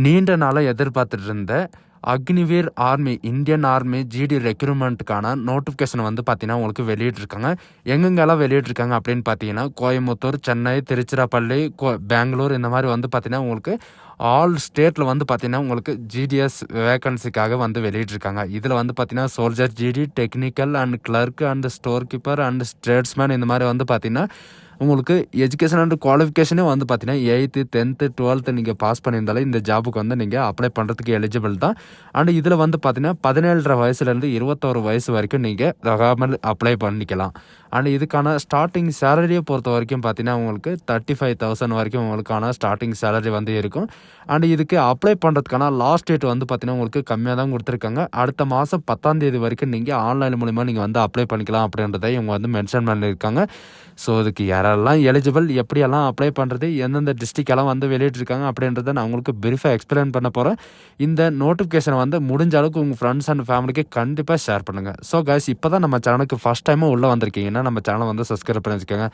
நீண்ட நாளாக எதிர்பார்த்துட்டு இருந்த Agniveer army Indian army GD ரெக்ரூட்மெண்ட்டுக்கான நோட்டிஃபிகேஷன் வந்து பார்த்தீங்கன்னா உங்களுக்கு வெளியிட்டிருக்காங்க. எங்கெங்கெல்லாம் வெளியிட்டிருக்காங்க அப்படின்னு பார்த்தீங்கன்னா கோயம்புத்தூர், சென்னை, திருச்சிராப்பள்ளி, பெங்களூர் இந்த மாதிரி வந்து பார்த்தீங்கன்னா உங்களுக்கு ஆல் ஸ்டேட்டில் வந்து பார்த்தீங்கன்னா உங்களுக்கு ஜிடிஎஸ் வேக்கன்சிக்காக வந்து வெளியிட்டிருக்காங்க. இதில் வந்து பார்த்தீங்கன்னா soldier GD, technical and clerk and store keeper and tradesman இந்த மாதிரி வந்து பார்த்தீங்கன்னா உங்களுக்கு எஜுகேஷன் அண்ட் குவாலிஃபிகேஷனே வந்து பார்த்தீங்கன்னா 8th 10th 12th நீங்கள் பாஸ் பண்ணியிருந்தாலே இந்த ஜாபுக்கு வந்து நீங்கள் அப்ளை பண்ணுறதுக்கு எலிஜிபிள் தான். அண்ட் இதில் வந்து பார்த்தீங்கன்னா 17.5 வயசுலேருந்து 21 வயசு வரைக்கும் நீங்கள் தகாமல் அப்ளை பண்ணிக்கலாம். அண்ட் இதுக்கான ஸ்டார்டிங் சேலரியை பொறுத்த வரைக்கும் பார்த்தீங்கன்னா உங்களுக்கு 35,000 வரைக்கும் உங்களுக்கான ஸ்டார்டிங் சேலரி வந்து இருக்கும். அண்ட் இதுக்கு அப்ளை பண்ணுறதுக்கான லாஸ்ட் டேட் வந்து பார்த்தீங்கன்னா உங்களுக்கு கம்மியாக தான் கொடுத்துருக்காங்க. அடுத்த மாதம் 10ஆம் தேதி வரைக்கும் நீங்கள் ஆன்லைன் மூலிமா நீங்கள் வந்து அப்ளை பண்ணிக்கலாம் அப்படின்றத இவங்க வந்து மென்ஷன் பண்ணியிருக்காங்க. ஸோ இதுக்கு யாரெல்லாம் எலிஜிபிள், எப்படியெல்லாம் அப்ளை பண்ணுறது, எந்தெந்த டிஸ்ட்ரிக்டெல்லாம் வந்து வெளியிட்டிருக்காங்க அப்படின்றத நான் உங்களுக்கு பிரீஃபாக எக்ஸ்பிளைன் பண்ண போகிறேன். இந்த நோட்டிஃபிகேஷனை வந்து முடிஞ்ச அளவுக்கு உங்கள் ஃப்ரெண்ட்ஸ் அண்ட் ஃபேமிலிக்கு கண்டிப்பாக ஷேர் பண்ணுங்கள். ஸோ கைஸ், இப்போ தான் நம்ம சேனலுக்கு ஃபஸ்ட் டைமாக உள்ளே வந்திருக்கீங்கன்னா நம்ம சேனலை வந்து சப்ஸ்கிரைப் பண்ணி வச்சுக்கோங்க.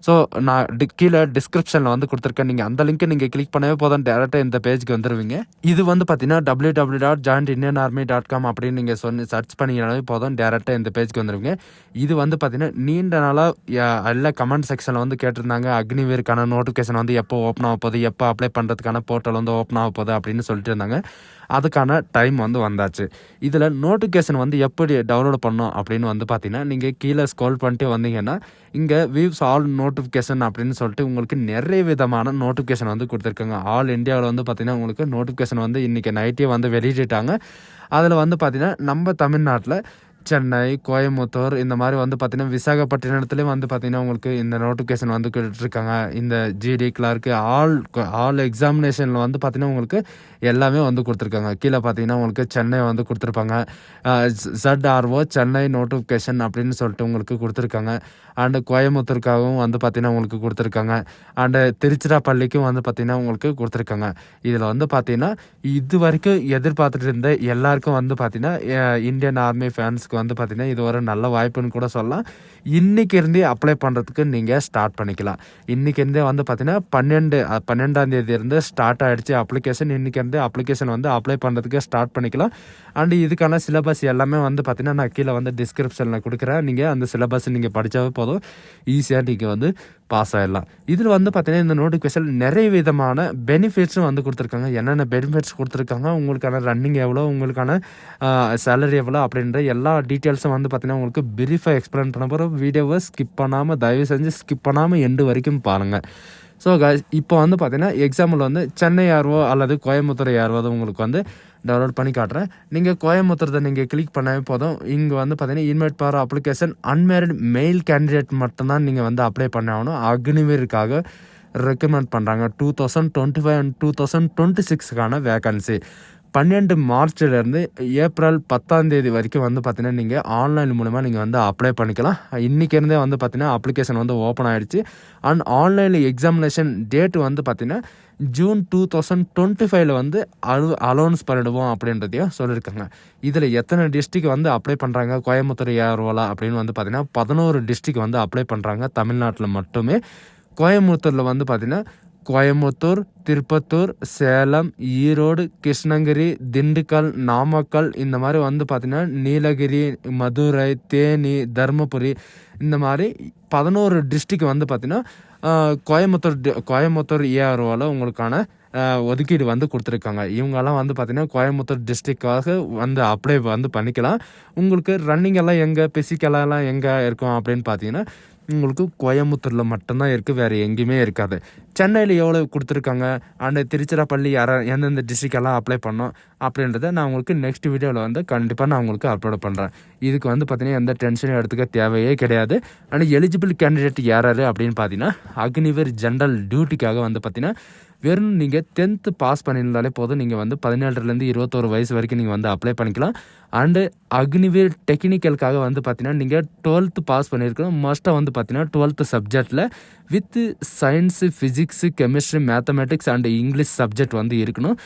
ஸோ நான் கீழே டிஸ்கிரிப்ஷனில் வந்து கொடுத்துருக்கேன். நீங்கள் அந்த லிங்க்கை நீங்கள் கிளிக் பண்ணவே போதும், டேரெக்டாக இந்த பேஜுக்கு வந்துடுவீங்க. இது வந்து பார்த்தீங்கன்னா www.jointindianarmy.com அப்படின்னு நீங்கள் சர்ச் பண்ணிங்கனாலே போதும், டேரெக்டாக இந்த பேஜுக்கு வந்துடுவீங்க. இது வந்து பார்த்தீங்கன்னா நீண்ட நாளாக எல்லா கமெண்ட் செக்ஷனில் வந்து கேட்டிருந்தாங்க, அக்னிவீருக்கான நோட்டிஃபிகேஷன் வந்து எப்போ ஓப்பன் ஆக போகுது, எப்போ அப்ளை பண்ணுறதுக்கான போர்ட்டல் வந்து ஓப்பன் ஆக போகுது அப்படின்னு சொல்லிட்டு இருந்தாங்க. அதுக்கான டைம் வந்து வந்தாச்சு. இதில் நோட்டிஃபிகேஷன் வந்து எப்படி டவுன்லோட் பண்ணோம் அப்படின்னு வந்து பார்த்தீங்கன்னா நீங்கள் கீழே ஸ்க்ரோல் பண்ணிட்டு வந்தீங்கன்னா இங்கே வியூஸ் ஆல் நோட்டிஃபிகேஷன் அப்படின்னு சொல்லிட்டு உங்களுக்கு நிறைய விதமான நோட்டிஃபிகேஷன் வந்து கொடுத்துருக்காங்க. ஆல் இந்தியாவில் வந்து பார்த்தீங்கன்னா உங்களுக்கு நோட்டிஃபிகேஷன் வந்து இன்றைக்கி நைட்டே வந்து வெளியிட்டாங்க. அதில் வந்து பார்த்தீங்கன்னா நம்ம தமிழ்நாட்டில் சென்னை, கோயம்புத்தூர் இந்த மாதிரி வந்து பார்த்தீங்கன்னா விசாகப்பட்டினத்துலேயும் வந்து பார்த்தீங்கன்னா உங்களுக்கு இந்த நோட்டிஃபிகேஷன் வந்து கொடுத்துருக்காங்க. இந்த ஜிடி கிளார்க்கு ஆல் எக்ஸாமினேஷனில் வந்து பார்த்தீங்கன்னா உங்களுக்கு எல்லாமே வந்து கொடுத்துருக்காங்க. கீழே பார்த்தீங்கன்னா உங்களுக்கு சென்னை வந்து கொடுத்துருப்பாங்க. ZRO சென்னை நோட்டிஃபிகேஷன் அப்படின்னு சொல்லிட்டு உங்களுக்கு கொடுத்துருக்காங்க. அண்டு கோயம்புத்தூருக்காகவும் வந்து பார்த்தீங்கன்னா உங்களுக்கு கொடுத்துருக்காங்க. அண்டு திருச்சிராப்பள்ளிக்கும் வந்து பார்த்தீங்கன்னா உங்களுக்கு கொடுத்துருக்காங்க. இதில் வந்து பார்த்தீங்கன்னா இது வரைக்கும் எதிர்பார்த்துட்டு இருந்த எல்லாருக்கும் வந்து பார்த்தீங்கன்னா இந்தியன் ஆர்மி ஃபேன்ஸ்க்கு வந்து பார்த்தீங்கன்னா இது ஒரு நல்ல வாய்ப்புன்னு கூட சொல்லலாம். இன்றைக்கி இருந்தே அப்ளை பண்ணுறதுக்கு நீங்கள் ஸ்டார்ட் பண்ணிக்கலாம். இன்றைக்கி இருந்தே வந்து பார்த்தீங்கன்னா 12ஆம் தேதி இருந்து ஸ்டார்ட் ஆகிடுச்சு அப்ளிகேஷன். இன்றைக்கி இருந்து அப்ளிகேஷன் வந்து அப்ளை பண்ணுறதுக்கு ஸ்டார்ட் பண்ணிக்கலாம். அண்டு இதுக்கான சிலபஸ் எல்லாமே வந்து பார்த்தீங்கன்னா நான் கீழே வந்து டிஸ்கிரிப்ஷனில் கொடுக்குறேன். நீங்கள் அந்த சிலபஸ் நீங்கள் படித்தாவே போதும், ஈஸியாக நீங்கள் வந்து பாஸ் ஆகிடலாம். இதில் வந்து பார்த்தீங்கன்னா இந்த நோட்டிஃபிகேஷன் நிறைய விதமான பெனிஃபிட்ஸும் வந்து கொடுத்துருக்காங்க. என்னென்ன பெனிஃபிட்ஸ் கொடுத்துருக்காங்க, உங்களுக்கான ரன்னிங் எவ்வளோ, உங்களுக்கான சேலரி எவ்வளோ அப்படின்ற எல்லா டீட்டெயில்ஸும் வந்து பார்த்தீங்கன்னா உங்களுக்கு பிரீஃபாக எக்ஸ்பிளைன் பண்ண போகிறோம். வீடியோவை ஸ்கிப் பண்ணாமல், தயவு செஞ்சு ஸ்கிப் பண்ணாமல் எண்டு வரைக்கும் பாருங்கள். ஸோ இப்போ வந்து பார்த்தீங்கன்னா எக்ஸாம்பிள் வந்து சென்னை ஆர்வோ அல்லது கோயம்புத்தூர் ஆர்வோ உங்களுக்கு வந்து டவுன்லோட் பண்ணி காட்டுறேன். நீங்கள் கோயம்புத்தூர் நீங்கள் கிளிக் பண்ணவே போதும். இங்கே வந்து பார்த்தீங்கன்னா invite for application unmarried mail candidate மட்டும்தான் நீங்கள் வந்து அப்ளை பண்ண ஆகணும். அக்னிவீருக்காக ரெக்கமெண்ட் பண்ணுறாங்க. 2025 அண்ட் 2026க்கான வேக்கன்சி 12 மார்ச்லேருந்து ஏப்ரல் 10ஆம் தேதி வரைக்கும் வந்து பார்த்தீங்கன்னா நீங்கள் ஆன்லைன் மூலமா நீங்கள் வந்து அப்ளை பண்ணிக்கலாம். இன்றைக்கி இருந்தே வந்து பார்த்தீங்கன்னா அப்ளிகேஷன் வந்து ஓப்பன் ஆகிடுச்சு. அண்ட் ஆன்லைனில் எக்ஸாமினேஷன் டேட் வந்து பார்த்தீங்கன்னா ஜூன் 2025 வந்து அலௌன்ஸ் பண்ணிடுவோம் அப்படின்றதையும் சொல்லியிருக்காங்க. இதில் எத்தனை டிஸ்ட்ரிக் வந்து அப்ளை பண்ணுறாங்க கோயம்புத்தூர் ஏர்வாலா அப்படின்னு வந்து பார்த்தீங்கன்னா 11 டிஸ்ட்ரிக் வந்து அப்ளை பண்ணுறாங்க தமிழ்நாட்டில் மட்டுமே. கோயம்புத்தூரில் வந்து பார்த்தீங்கன்னா கோயம்புத்தூர், திருப்பத்தூர், சேலம், ஈரோடு, கிருஷ்ணகிரி, திண்டுக்கல், நாமக்கல் இந்த மாதிரி வந்து பார்த்திங்கன்னா நீலகிரி, மதுரை, தேனி, தருமபுரி இந்த மாதிரி 11 டிஸ்ட்ரிக் வந்து பார்த்திங்கன்னா கோயம்புத்தூர் ஏஆர்ஓவில் உங்களுக்கான ஒதுக்கீடு வந்து கொடுத்துருக்காங்க. இவங்கெல்லாம் வந்து பார்த்திங்கன்னா கோயம்புத்தூர் டிஸ்ட்ரிக்டாக வந்து அப்ளை வந்து பண்ணிக்கலாம். உங்களுக்கு ரன்னிங் எல்லாம் எங்கே, பிசிக்கலாலாம் எங்கே இருக்கும் அப்படின்னு பார்த்தீங்கன்னா உங்களுக்கு கோயம்புத்தூரில் மட்டும்தான் இருக்குது, வேறு எங்கேயுமே இருக்காது. சென்னையில் எவ்வளோ கொடுத்துருக்காங்க அண்டு திருச்சிராப்பள்ளி எந்தெந்த டிஸ்ட்ரிக்டெல்லாம் அப்ளை பண்ணோம் அப்படின்றத நான் உங்களுக்கு நெக்ஸ்ட் வீடியோவில் வந்து கண்டிப்பாக நான் உங்களுக்கு அப்லோட் பண்ணுறேன். இதுக்கு வந்து பார்த்திங்கன்னா எந்த டென்ஷனும் எடுத்துக்க தேவையே கிடையாது. ஆனால் எலிஜிபிள் கேண்டிடேட் யார் அப்படின்னு பார்த்தீங்கன்னா அக்னிவீர் ஜென்ரல் டியூட்டிக்காக வந்து பார்த்திங்கன்னா வெறும் நீங்கள் 10th பாஸ் பண்ணியிருந்தாலே போதும், நீங்கள் வந்து 17லேருந்து 21 வயசு வரைக்கும் நீங்கள் வந்து அப்ளை பண்ணிக்கலாம். அண்டு அக்னிவீர் டெக்னிக்கலுக்காக வந்து பார்த்தீங்கன்னா நீங்கள் 12th பாஸ் பண்ணியிருக்கணும். மஸ்ட்டாக வந்து பார்த்தீங்கன்னா 12th சப்ஜெக்டில் with science, physics, chemistry, mathematics and English subject வந்து இருக்கணும்.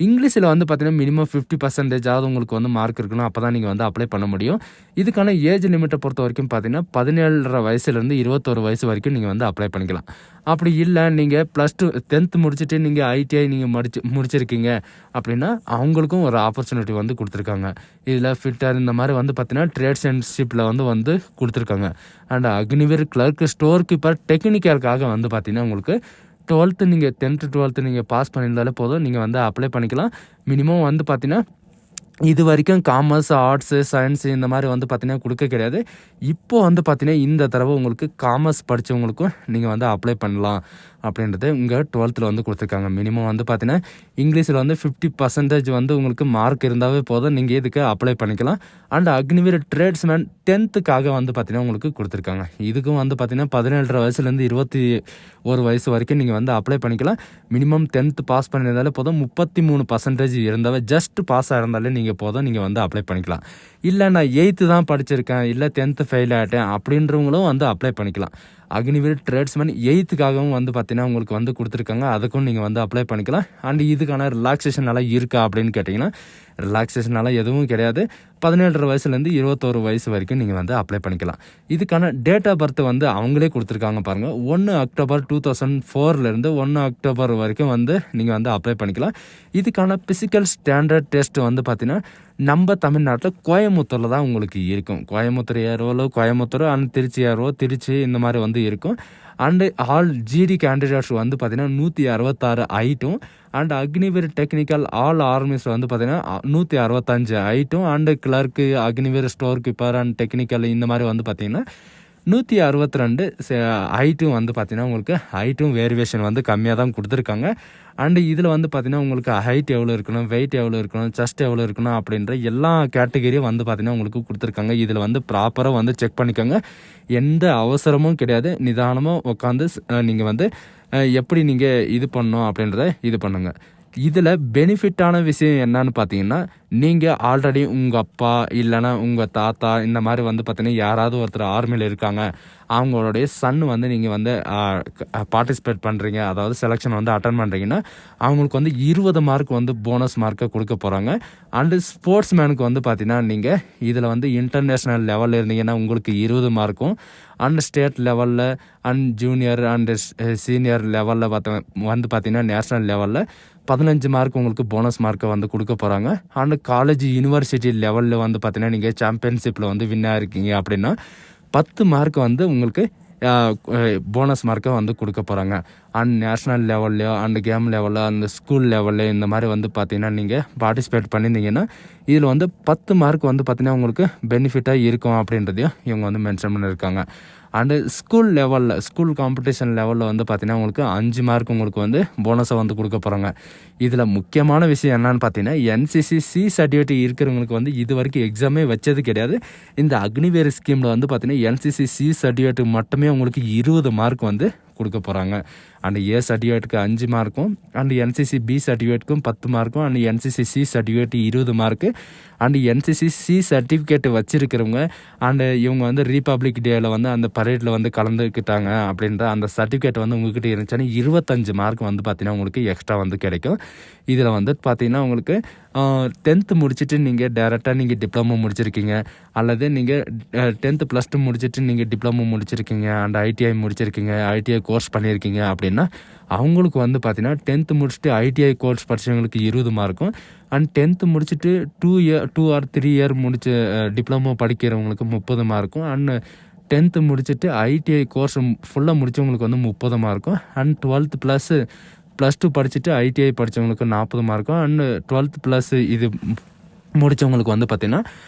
இங்கிலீஷில் வந்து பார்த்தீங்கன்னா மினிமம் 50% உங்களுக்கு வந்து மார்க் இருக்கணும். அப்போ தான் நீங்கள் வந்து அப்ளை பண்ண முடியும். இதுக்கான ஏஜ் லிமிட்டை பொறுத்த வரைக்கும் பார்த்தீங்கன்னா 17.5 வயசுலேருந்து 21 வயசு வரைக்கும் நீங்கள் வந்து அப்ளை பண்ணிக்கலாம். அப்படி இல்லை நீங்கள் +2 10th முடிச்சுட்டு நீங்கள் ஐடிஐ நீங்கள் முடிச்சிருக்கீங்க அப்படின்னா அவங்களுக்கும் ஒரு ஆப்பர்ச்சுனிட்டி வந்து கொடுத்துருக்காங்க. இதில் ஃபிட்டர் இந்த மாதிரி வந்து பார்த்தீங்கன்னா ட்ரேட்ஸ்மென்ஷிப்பில் வந்து கொடுத்துருக்காங்க. அண்ட் அக்னிவேர் கிளர்க், ஸ்டோர் கீப்பர், டெக்னிக்கலுக்காக வந்து பார்த்தீங்கன்னா உங்களுக்கு 12th நீங்கள் 10th 12th நீங்கள் பாஸ் பண்ணியிருந்தாலே போதும், நீங்கள் வந்து அப்ளை பண்ணிக்கலாம். மினிமம் வந்து பார்த்தீங்கன்னா இது வரைக்கும் காமர்ஸ், ஆர்ட்ஸு, சயின்ஸு இந்த மாதிரி வந்து பார்த்தீங்கன்னா கொடுக்க கிடையாது. இப்போது வந்து பார்த்தீங்கன்னா இந்த தடவை உங்களுக்கு காமர்ஸ் படித்தவங்களுக்கும் நீங்கள் வந்து அப்ளை பண்ணலாம் அப்படின்றது இங்கே 12th வந்து கொடுத்துருக்காங்க. மினிமம் வந்து பார்த்தீங்கன்னா இங்கிலீஷில் வந்து 50% வந்து உங்களுக்கு மார்க் இருந்தாவே போதும், நீங்கள் இதுக்கு அப்ளை பண்ணிக்கலாம். அண்ட் அக்னிவீர் ட்ரேட்ஸ்மேன் 10th வந்து பார்த்தீங்கன்னா உங்களுக்கு கொடுத்துருக்காங்க. இதுக்கும் வந்து பார்த்தீங்கன்னா 17.5 வயசுலேருந்து 21 வயசு வரைக்கும் நீங்கள் வந்து அப்ளை பண்ணிக்கலாம். மினிமம் 10th பாஸ் பண்ணியிருந்தாலே போதும், 33% இருந்தாவே ஜஸ்ட் பாஸ் ஆயிருந்தாலே நீங்கள் போதும், நீங்கள் வந்து அப்ளை பண்ணிக்கலாம். இல்லை நான் 8th தான் படிச்சிருக்கேன், இல்லை 10th ஃபெயில் ஆகிட்டேன் அப்படின்றவங்களும் வந்து அப்ளை பண்ணிக்கலாம். அக்னிவீர் ட்ரேட்ஸ்மேன் 8th வந்து பார்த்தீங்கன்னா உங்களுக்கு வந்து கொடுத்துருக்காங்க. அதுக்கும் நீங்கள் வந்து அப்ளை பண்ணிக்கலாம். அண்ட் இதுக்கான ரிலாக்ஸேஷன் எல்லாம் இருக்கா அப்படின்னு கேட்டிங்கன்னா ரிலாக்ஸேஷனால எதுவும் கிடையாது. 17.5 வயசுலேருந்து 21 வயசு வரைக்கும் நீங்கள் வந்து அப்ளை பண்ணிக்கலாம். இதுக்கான டேட் ஆஃப் பர்த் வந்து அவங்களே கொடுத்துருக்காங்க பாருங்கள். 1 அக்டோபர் 2004 1 அக்டோபர் வரைக்கும் வந்து நீங்கள் வந்து அப்ளை பண்ணிக்கலாம். இதுக்கான பிசிக்கல் ஸ்டாண்டர்ட் டெஸ்ட் வந்து பார்த்தீங்கன்னா நம்ம தமிழ்நாட்டில் கோயம்புத்தூரில் தான் உங்களுக்கு இருக்கும். கோயம்புத்தூர் ஏரோவில் கோயம்புத்தூர், அண்ட் திருச்சி ஏரோ திருச்சி இந்த மாதிரி வந்து இருக்கும். அண்டு ஆல் ஜிடி கேண்டிடேட்ஸ் வந்து பார்த்தீங்கன்னா 166 ஹைட்டும், and Agniveer technical all arms வந்து பார்த்தீங்கன்னா 165 ஹைட்டும், and clerk, Agniveer store keeper and technical இந்த மாதிரி வந்து பார்த்தீங்கன்னா 162 ஹைட்டும் வந்து பார்த்தீங்கன்னா உங்களுக்கு ஹைட்டும் வேரியேஷன் வந்து கம்மியாக தான் கொடுத்துருக்காங்க. அண்டு இதில் வந்து பார்த்தீங்கன்னா உங்களுக்கு ஹைட் எவ்வளோ இருக்கணும், வெயிட் எவ்வளோ இருக்கணும், செஸ்ட் எவ்வளோ இருக்கணும் அப்படின்ற எல்லா கேட்டகரியும் வந்து பார்த்தீங்கன்னா உங்களுக்கு கொடுத்துருக்காங்க. இதில் வந்து ப்ராப்பராக வந்து செக் பண்ணிக்கோங்க. எந்த அவசரமும் கிடையாது. நிதானமாக உட்காந்து நீங்கள் வந்து எப்படி நீங்கள் இது பண்ணணும் அப்படின்றத இது பண்ணுங்கள். இதில் பெனிஃபிட்டான விஷயம் என்னன்னு பார்த்தீங்கன்னா, நீங்கள் ஆல்ரெடி உங்கள் அப்பா இல்லைனா உங்கள் தாத்தா இந்த மாதிரி வந்து பார்த்தீங்கன்னா யாராவது ஒருத்தர் ஆர்மியில் இருக்காங்க, அவங்களுடைய சன் வந்து நீங்கள் வந்து பார்ட்டிசிபேட் பண்ணுறீங்க, அதாவது செலெக்ஷன் வந்து அட்டன் பண்ணுறீங்கன்னா அவங்களுக்கு வந்து 20 மார்க் வந்து போனஸ் மார்க்கை கொடுக்க போகிறாங்க. அண்டு ஸ்போர்ட்ஸ் மேனுக்கு வந்து பார்த்தீங்கன்னா நீங்கள் இதில் வந்து இன்டர்நேஷ்னல் லெவலில் இருந்தீங்கன்னா உங்களுக்கு 20 மார்க்கும், அண்ட் ஸ்டேட் லெவலில் அண்ட் ஜூனியர் அண்டு சீனியர் லெவலில் வந்து பார்த்தீங்கன்னா நேஷ்னல் லெவலில் 15 மார்க் உங்களுக்கு போனஸ் மார்க்கை வந்து கொடுக்க போகிறாங்க. அண்ட் காலேஜ் யூனிவர்சிட்டி லெவலில் வந்து பார்த்தீங்கன்னா நீங்கள் சாம்பியன்ஷிப்பில் வந்து வின்னாக இருக்கீங்க அப்படின்னா 10 மார்க் வந்து உங்களுக்கு போனஸ் மார்க்கை வந்து கொடுக்க போகிறாங்க. அண்ட் நேஷ்னல் லெவல்லையோ அண்ட் கேம் லெவலில் அந்த ஸ்கூல் லெவலில் இந்த மாதிரி வந்து பார்த்தீங்கன்னா நீங்கள் பார்ட்டிசிபேட் பண்ணியிருந்தீங்கன்னா இதில் வந்து 10 மார்க் வந்து பார்த்தீங்கன்னா உங்களுக்கு பெனிஃபிட்டாக இருக்கும் அப்படின்றதையும் இவங்க வந்து மென்ஷன் பண்ணியிருக்காங்க. அண்டு ஸ்கூல் லெவலில் ஸ்கூல் காம்படிஷன் லெவலில் வந்து பார்த்தீங்கன்னா உங்களுக்கு 5 மார்க் உங்களுக்கு வந்து போனஸை வந்து கொடுக்க போகிறாங்க. இதில் முக்கியமான விஷயம் என்னன்னு பார்த்தீங்கன்னா NCC C சர்டிஃபிகேட் இருக்கிறவங்களுக்கு வந்து இது வரைக்கும் எக்ஸாமே வச்சது கிடையாது. இந்த அக்னிவேர் ஸ்கீமில் வந்து பார்த்தீங்கன்னா NCC C சர்டிஃபிகேட் மட்டுமே உங்களுக்கு 20 மார்க் வந்து கொடுக்க போகிறாங்க. அண்ட் A சர்டிஃபிகேட்டுக்கு 5 மார்க்கும், அண்ட் NCC B சர்டிஃபிகேட்டுக்கும் 10 மார்க்கும், and NCC C certificate 20 mark, and NCC C certificate வச்சுருக்கிறவங்க அண்டு இவங்க வந்து ரிபப்ளிக் டேயில் வந்து அந்த பரேடில் வந்து கலந்துக்கிட்டாங்க அப்படின்ற அந்த சர்டிஃபிகேட் வந்து உங்கள்கிட்ட இருந்துச்சுன்னா 25 மார்க் வந்து பார்த்தீங்கன்னா உங்களுக்கு எக்ஸ்ட்ரா வந்து கிடைக்கும். இதில் வந்து பார்த்தீங்கன்னா உங்களுக்கு 10th முடிச்சுட்டு நீங்கள் டேரெக்டாக நீங்கள் டிப்ளமோ முடிச்சிருக்கீங்க, அல்லது நீங்கள் 10th +2 முடிச்சுட்டு நீங்கள் டிப்ளமோ முடிச்சிருக்கீங்க, அண்ட் ITI முடிச்சிருக்கீங்க, ITI கோர்ஸ் பண்ணியிருக்கீங்க அப்படின்னா அவங்களுக்கு வந்து பார்த்தீங்கன்னா 10th முடிச்சுட்டு ITI கோர்ஸ் படித்தவங்களுக்கு 20 மார்க்கும், அண்ட் 10th முடிச்சுட்டு 2 or 3 இயர் முடிச்ச டிப்ளமோ படிக்கிறவங்களுக்கு 30 மார்க்கும், அண்ட் 10th முடிச்சுட்டு ITI கோர்ஸ் ஃபுல்லாக முடித்தவங்களுக்கு வந்து 30 மார்க்கும், அண்ட் 12th +2 படிச்சுட்டு ITI படித்தவங்களுக்கு 40 மார்க்கும், அண்ட் 12th + இது முடித்தவங்களுக்கு வந்து பார்த்திங்கன்னா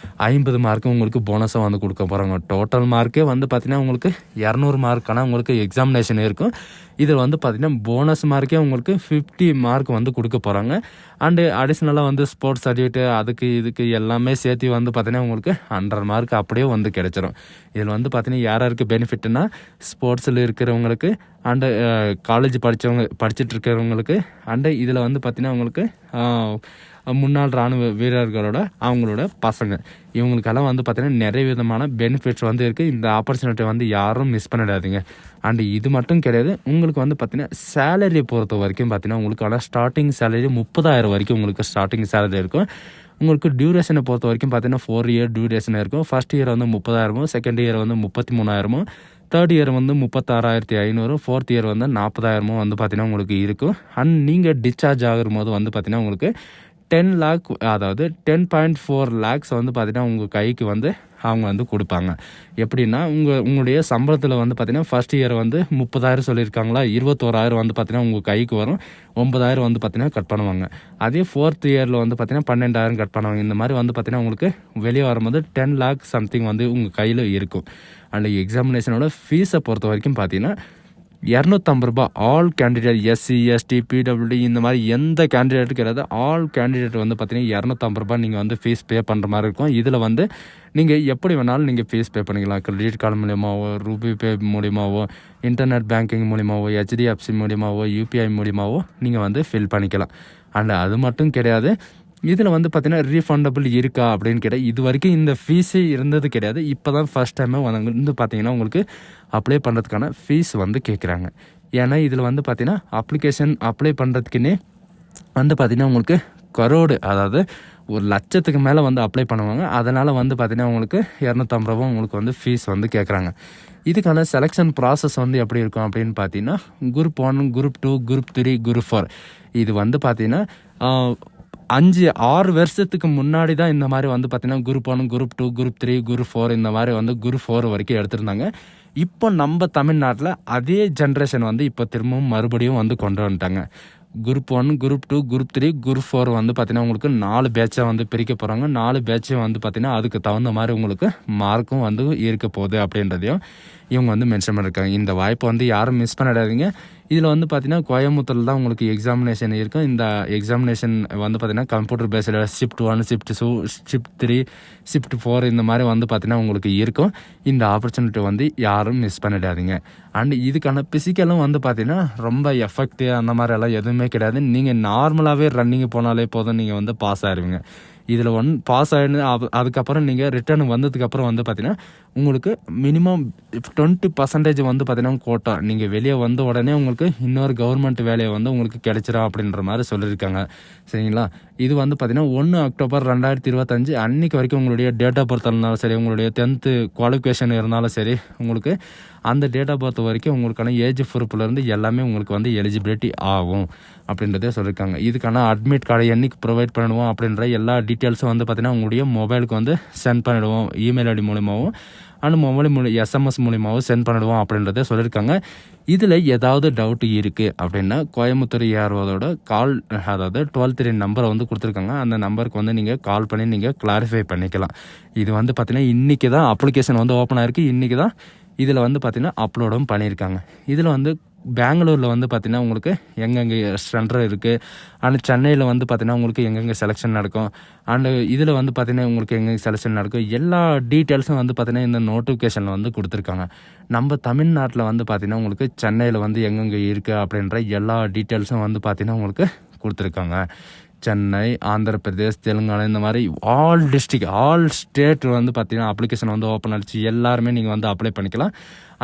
50 மார்க்கு உங்களுக்கு போனஸாக வந்து கொடுக்க போகிறாங்க. டோட்டல் மார்க்கே வந்து பார்த்திங்கன்னா உங்களுக்கு 200 மார்க்கான உங்களுக்கு எக்ஸாமினேஷன் இருக்கும். இதில் வந்து பார்த்திங்கன்னா போனஸ் மார்க்கே உங்களுக்கு 50 மார்க் வந்து கொடுக்க போகிறாங்க. அண்டு அடிஷ்னலாக வந்து ஸ்போர்ட்ஸ் சர்டிஃபிகேட்டு அதுக்கு இதுக்கு எல்லாமே சேர்த்து வந்து பார்த்திங்கன்னா உங்களுக்கு 100 மார்க் அப்படியே வந்து கிடைச்சிரும். இதில் வந்து பார்த்திங்கன்னா யாருக்கு பெனிஃபிட்னா ஸ்போர்ட்ஸில் இருக்கிறவங்களுக்கு, அண்டு காலேஜ் படித்தவங்க படிச்சுட்டு இருக்கிறவங்களுக்கு, அண்டு இதில் வந்து பார்த்திங்கன்னா உங்களுக்கு முன்னாள் இராணுவ வீரர்களோட அவங்களோட பசங்க இவங்களுக்கெல்லாம் வந்து பார்த்திங்கன்னா நிறைய விதமான பெனிஃபிட்ஸ் வந்து இருக்குது. இந்த ஆப்பர்ச்சுனிட்டி வந்து யாரும் மிஸ் பண்ணிடாதீங்க. அண்ட் இது மட்டும் கிடையாது, உங்களுக்கு வந்து பார்த்திங்கன்னா சேலரியை பொறுத்த வரைக்கும் பார்த்திங்கன்னா உங்களுக்கான ஸ்டார்டிங் சேலரி 30,000 வரைக்கும் உங்களுக்கு ஸ்டார்டிங் சேலரி இருக்கும். உங்களுக்கு டியூரேஷனை பொறுத்த வரைக்கும் பார்த்தீங்கன்னா 4 இயர் டியூரேஷன் இருக்கும். ஃபர்ஸ்ட் இயர் வந்து 30,000, செகண்ட் இயர் வந்து 33,000, தேர்ட் இயர் வந்து 36,500, ஃபோர்த் இயர் வந்து 40,000 வந்து பார்த்தீங்கன்னா உங்களுக்கு இருக்கும். அண்ட் நீங்கள் டிஸ்சார்ஜ் ஆகும் போது வந்து பார்த்தீங்கன்னா உங்களுக்கு 10 lakh, அதாவது 10.4 lakhs வந்து பார்த்தீங்கன்னா உங்கள் கைக்கு வந்து அவங்க வந்து கொடுப்பாங்க. எப்படின்னா உங்களுடைய சம்பளத்தில் வந்து பார்த்தீங்கன்னா ஃபர்ஸ்ட் இயர் வந்து 30,000 சொல்லியிருக்காங்களா, 21,000 வந்து பார்த்தீங்கன்னா உங்கள் கைக்கு வரும். 9,000 வந்து பார்த்தீங்கன்னா கட் பண்ணுவாங்க. அதே ஃபோர்த் இயரில் வந்து பார்த்தீங்கன்னா 12,000 கட் பண்ணுவாங்க. இந்த மாதிரி வந்து பார்த்தீங்கன்னா உங்களுக்கு வெளியே வரும்போது 10 lakh சம்திங் வந்து உங்கள் கையில் இருக்கும். அண்ட் எக்ஸாமினேஷனோட ஃபீஸை பொறுத்த வரைக்கும் பார்த்தீங்கன்னா 250 ரூபாய். All candidate, SC, ST, PWD இந்த மாதிரி எந்த கேண்டிடேட்டு கிடையாது. ஆல் கேண்டிடேட் வந்து பார்த்தீங்கன்னா 250 ரூபாய் நீங்கள் வந்து ஃபீஸ் பே பண்ணுற மாதிரி இருக்கும். இதில் வந்து நீங்கள் எப்படி வேணாலும் நீங்கள் ஃபீஸ் பே பண்ணிக்கலாம். கிரெடிட் கார்டு மூலியமாவோ, ரூபி பே மூலியமாவோ, இன்டர்நெட் பேங்கிங் மூலியமாவோ, HDFC மூலியமாவோ, UPI மூலியமாவோ நீங்கள் வந்து ஃபில் பண்ணிக்கலாம். அண்ட் அது மட்டும் கிடையாது, இதில் வந்து பார்த்தீங்கன்னா ரீஃபண்டபிள் இருக்கா அப்படின்னு கேட்டால் இது வரைக்கும் இந்த ஃபீஸே இருந்தது கிடையாது. இப்போ தான் ஃபஸ்ட் டைமே வந்து பார்த்தீங்கன்னா உங்களுக்கு அப்ளை பண்ணுறதுக்கான ஃபீஸ் வந்து கேட்குறாங்க. ஏன்னா இதில் வந்து பார்த்தீங்கன்னா அப்ளிகேஷன் அப்ளை பண்ணுறதுக்குன்னே வந்து பார்த்தீங்கன்னா உங்களுக்கு கரோடு, அதாவது 1,00,000க்கு மேலே வந்து அப்ளை பண்ணுவாங்க. அதனால் வந்து பார்த்தீங்கன்னா உங்களுக்கு 250 ரூபா உங்களுக்கு வந்து ஃபீஸ் வந்து கேட்குறாங்க. இதுக்கான செலெக்ஷன் ப்ராசஸ் வந்து எப்படி இருக்கும் அப்படின்னு பார்த்தீங்கன்னா குரூப் 1, குரூப் 2, குரூப் 3, குரூப் 4 இது வந்து பார்த்தீங்கன்னா 5-6 வருஷத்துக்கு முன்னாடி தான் இந்த மாதிரி வந்து பார்த்தீங்கன்னா குரூப் 1, குரூப் 2, குரூப் 3, குரூப் 4 இந்த மாதிரி வந்து குரூப் 4 வரைக்கும் எடுத்திருந்தாங்க. இப்போ நம்ம தமிழ்நாட்டில் அதே ஜென்ரேஷன் வந்து இப்போ திரும்பவும் மறுபடியும் வந்து கொண்டு வந்துட்டாங்க. குரூப் 1, குரூப் 2, குரூப் 3, குரூப் 4 வந்து பார்த்தீங்கன்னா உங்களுக்கு 4 பேட்சாக வந்து பிரிக்க போகிறாங்க. 4 பேட்சும் வந்து பார்த்தீங்கன்னா அதுக்கு தகுந்த மாதிரி உங்களுக்கு மார்க்கும் வந்து இருக்க போகுது அப்படின்றதையும் இவங்க வந்து மென்ஷன் பண்ணியிருக்காங்க. இந்த வாய்ப்பை வந்து யாரும் மிஸ் பண்ணிடாதீங்க. இதில் வந்து பார்த்தீங்கன்னா கோயம்புத்தூரில் தான் உங்களுக்கு எக்ஸாமினேஷன் இருக்கும். இந்த எக்ஸாமினேஷன் வந்து பார்த்தீங்கன்னா கம்ப்யூட்டர் பேஸில் ஷிஃப்ட் 1, ஷிஃப்ட் 2, ஷிஃப்ட் 3, ஷிஃப்ட் 4 இந்த மாதிரி வந்து பார்த்தீங்கன்னா உங்களுக்கு இருக்கும். இந்த ஆப்பர்ச்சுனிட்டி வந்து யாரும் மிஸ் பண்ணிடாதீங்க. அண்ட் இதுக்கான பிசிக்கலும் வந்து பார்த்தீங்கன்னா ரொம்ப எஃபெக்ட் அந்த மாதிரி எல்லாம் எதுவுமே கிடையாது. நீங்கள் நார்மலாகவே ரன்னிங் போனாலே போதும், நீங்கள் வந்து பாஸ் ஆகிடுவீங்க. இதில் பாஸ் ஆகிடு அதுக்கப்புறம் நீங்கள் ரிட்டர்ன் வந்ததுக்கப்புறம் வந்து பார்த்தீங்கன்னா உங்களுக்கு மினிமம் 20% வந்து பார்த்தீங்கன்னா கோட்டா, நீங்கள் வெளியே வந்த உடனே உங்களுக்கு இன்னொரு கவர்மெண்ட் வேலையை வந்து உங்களுக்கு கிடைச்சிடும் அப்படின்ற மாதிரி சொல்லியிருக்காங்க. சரிங்களா? இது வந்து பார்த்தீங்கன்னா 1 அக்டோபர் 2025 அன்றைக்கி வரைக்கும் உங்களுடைய டேட் ஆஃப் பர்த் இருந்தாலும் சரி, உங்களுடைய 10th குவாலிஃபிகேஷன் இருந்தாலும் சரி, உங்களுக்கு அந்த டேட் ஆஃப் பர்த் வரைக்கும் உங்களுக்கான ஏஜ் ப்ரூஃப்லேருந்து எல்லாமே உங்களுக்கு வந்து எலிஜிபிலிட்டி ஆகும் அப்படின்றதே சொல்லியிருக்காங்க. இதுக்கான அட்மிட் கார்டு என்னைக்கு ப்ரொவைட் பண்ணுவோம் அப்படின்ற எல்லா டீட்டெயில்ஸும் வந்து பார்த்தீங்கன்னா உங்களுடைய மொபைலுக்கு வந்து சென்ட் பண்ணிவிடுவோம். இமெயில் ஐடி மூலியமாகவும் அண்ட் மொபைல் SMS மூலியமாகவும் சென்ட் பண்ணிவிடுவோம் அப்படின்றத சொல்லியிருக்காங்க. இதில் ஏதாவது டவுட் இருக்குது அப்படின்னா கோயம்புத்தூர் ஏஆர்ஓவோட கால், அதாவது 12 நம்பரை வந்து கொடுத்துருக்காங்க. அந்த நம்பருக்கு வந்து நீங்கள் கால் பண்ணி நீங்கள் கிளாரிஃபை பண்ணிக்கலாம். இது வந்து பார்த்தீங்கன்னா இன்றைக்கி தான் அப்ளிகேஷன் வந்து ஓப்பன் ஆகிருக்கு. இன்றைக்கி தான் இதில் வந்து பார்த்திங்கன்னா அப்லோடும் பண்ணியிருக்காங்க. இதில் வந்து பெங்களூரில் வந்து பார்த்திங்கன்னா உங்களுக்கு எங்கெங்கே சென்டர் இருக்குது, அண்ட் சென்னையில் வந்து பார்த்திங்கன்னா உங்களுக்கு எங்கெங்கே செலெக்ஷன் நடக்கும், அண்டு இதில் வந்து பார்த்திங்கன்னா உங்களுக்கு எங்கெங்கே செலெக்ஷன் நடக்கும், எல்லா டீட்டெயில்ஸும் வந்து பார்த்திங்கன்னா இந்த நோட்டிஃபிகேஷனில் வந்து கொடுத்துருக்காங்க. நம்ம தமிழ்நாட்டில் வந்து பார்த்திங்கன்னா உங்களுக்கு சென்னையில் வந்து எங்கெங்கே இருக்குது அப்படின்ற எல்லா டீட்டெயில்ஸும் வந்து பார்த்திங்கன்னா உங்களுக்கு கொடுத்துருக்காங்க. சென்னை, ஆந்திர பிரதேஷ், தெலுங்கானா இந்த மாதிரி ஆல் டிஸ்ட்ரிக்ட், ஆல் ஸ்டேட் வந்து பார்த்திங்கன்னா அப்ளிகேஷன் வந்து ஓப்பன் ஆகிடுச்சு. எல்லாருமே நீங்கள் வந்து அப்ளை பண்ணிக்கலாம்.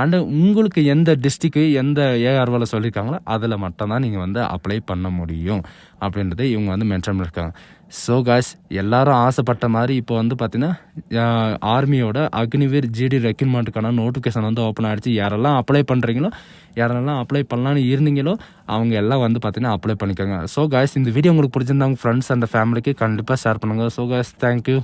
அண்டு உங்களுக்கு எந்த டிஸ்ட்ரிக்கு எந்த ஏஆர்ஓவில் சொல்லியிருக்காங்களோ அதில் மட்டும்தான் நீங்கள் வந்து அப்ளை பண்ண முடியும் அப்படின்றத இவங்க வந்து மென்ஷன் பண்ணியிருக்காங்க. ஸோ காய்ஸ், எல்லாரும் ஆசைப்பட்ட மாதிரி இப்போ வந்து பார்த்திங்கன்னா ஆர்மியோட அக்னிவீர் GD ரெக்ரூட்மெண்ட்டுக்கான நோட்டிஃபிகேஷன் வந்து ஓப்பன் ஆகிடுச்சு. யாரெல்லாம் அப்ளை பண்ணுறீங்களோ, யாரெல்லாம் அப்ளை பண்ணலான்னு இருந்தீங்களோ அவங்க எல்லாம் வந்து பார்த்திங்கன்னா அப்ளை பண்ணிக்கோங்க. ஸோ காய்ஸ், இந்த வீடியோ உங்களுக்கு பிடிச்சிருந்தா உங்கள் ஃப்ரெண்ட்ஸ் அண்ட் ஃபேமிலிக்கு கண்டிப்பாக ஷேர் பண்ணுங்கள். So guys, thank you.